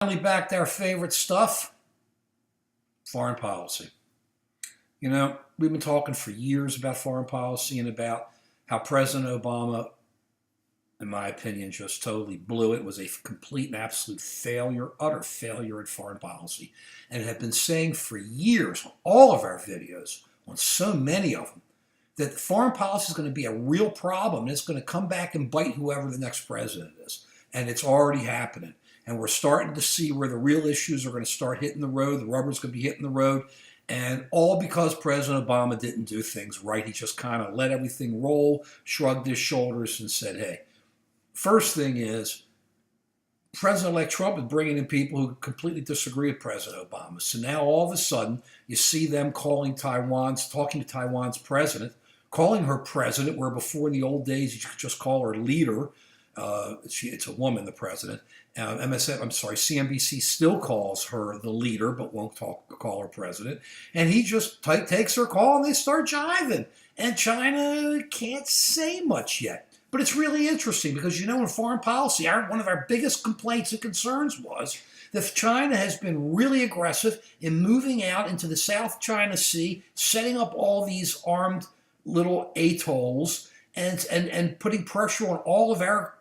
Finally back to our favorite stuff, foreign policy. You know, we've been talking for years about foreign policy and about how President Obama, in my opinion, just totally blew it. It was a complete and absolute failure, utter failure in foreign policy. And have been saying for years on all of our videos, on so many of them, that foreign policy is going to be a real problem and it's going to come back and bite whoever the next president is. And it's already happening. And we're starting to see where the real issues are going to start hitting the road. The rubber's going to be hitting the road. And all because President Obama didn't do things right. He just kind of let everything roll, shrugged his shoulders and said, hey, first thing is, President-elect Trump is bringing in people who completely disagree with President Obama. So now all of a sudden, you see them talking to Taiwan's president, calling her president, where before in the old days you could just call her leader. It's a woman, the president. CNBC still calls her the leader, but won't call her president. And he just takes her call and they start jiving. And China can't say much yet. But it's really interesting because, you know, in foreign policy, one of our biggest complaints and concerns was that China has been really aggressive in moving out into the South China Sea, setting up all these armed little atolls and putting pressure on all of our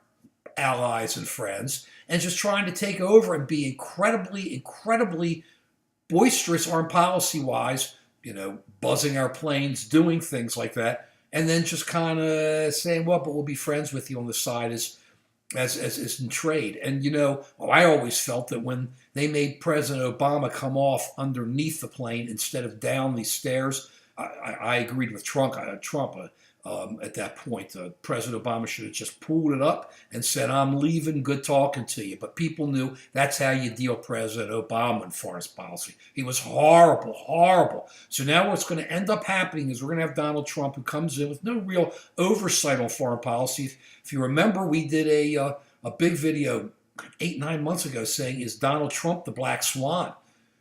allies and friends and just trying to take over and be incredibly boisterous armed policy-wise, you know, buzzing our planes, doing things like that. And then just kind of saying, well, but we'll be friends with you on the side as in trade. And, you know, I always felt that when they made President Obama come off underneath the plane instead of down these stairs, I agreed with Trump at that point. President Obama should have just pulled it up and said, I'm leaving, good talking to you. But people knew that's how you deal with President Obama in foreign policy. He was horrible, horrible. So now what's going to end up happening is we're going to have Donald Trump who comes in with no real oversight on foreign policy. If you remember, we did a big video 8-9 months ago saying, is Donald Trump the black swan?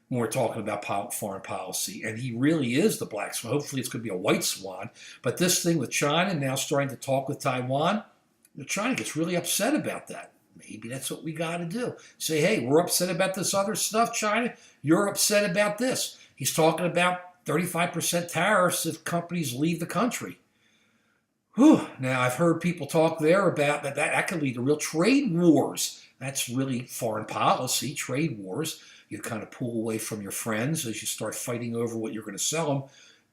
When we're talking about foreign policy. And he really is the black swan. Hopefully it's going to be a white swan. But this thing with China now starting to talk with Taiwan, China gets really upset about that. Maybe that's what we got to do. Say, hey, we're upset about this other stuff, China. You're upset about this. He's talking about 35% tariffs if companies leave the country. Whew. Now, I've heard people talk there about that could lead to real trade wars. That's really foreign policy, trade wars. You kind of pull away from your friends as you start fighting over what you're going to sell them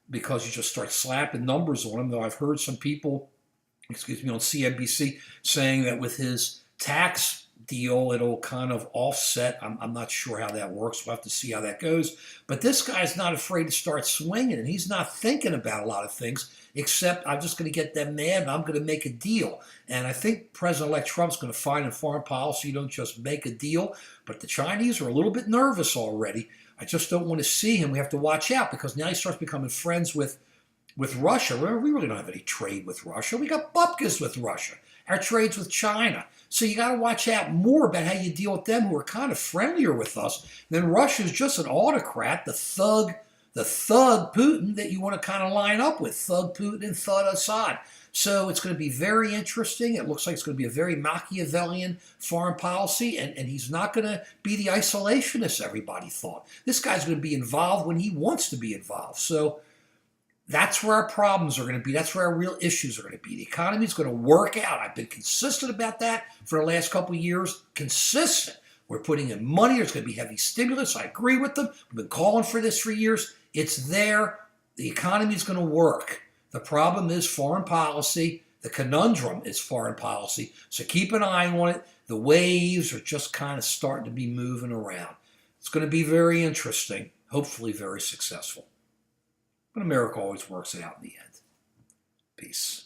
because you just start slapping numbers on them. Though I've heard some people, on CNBC saying that with his tax deal, it'll kind of offset. I'm not sure how that works. We'll have to see how that goes. But this guy's not afraid to start swinging, and he's not thinking about a lot of things except I'm just going to get them mad and I'm going to make a deal. And I think President-elect Trump's going to find in foreign policy you don't just make a deal, but the Chinese are a little bit nervous already. I just don't want to see him. We have to watch out because now he starts becoming friends with Russia. Remember, we really don't have any trade with Russia. We got bupkis with Russia. Our trade's with China. So you got to watch out more about how you deal with them who are kind of friendlier with us. Then Russia's just an autocrat, the thug Putin that you want to kind of line up with, thug Putin and thug Assad. So it's going to be very interesting. It looks like it's going to be a very Machiavellian foreign policy, and he's not going to be the isolationist everybody thought. This guy's going to be involved when he wants to be involved. So that's where our problems are going to be. That's where our real issues are going to be. The economy is going to work out. I've been consistent about that for the last couple of years. Consistent. We're putting in money. There's going to be heavy stimulus. I agree with them. We've been calling for this for years. It's there. The economy is going to work. The problem is foreign policy. The conundrum is foreign policy. So keep an eye on it. The waves are just kind of starting to be moving around. It's going to be very interesting. Hopefully very successful. But America always works it out in the end. Peace.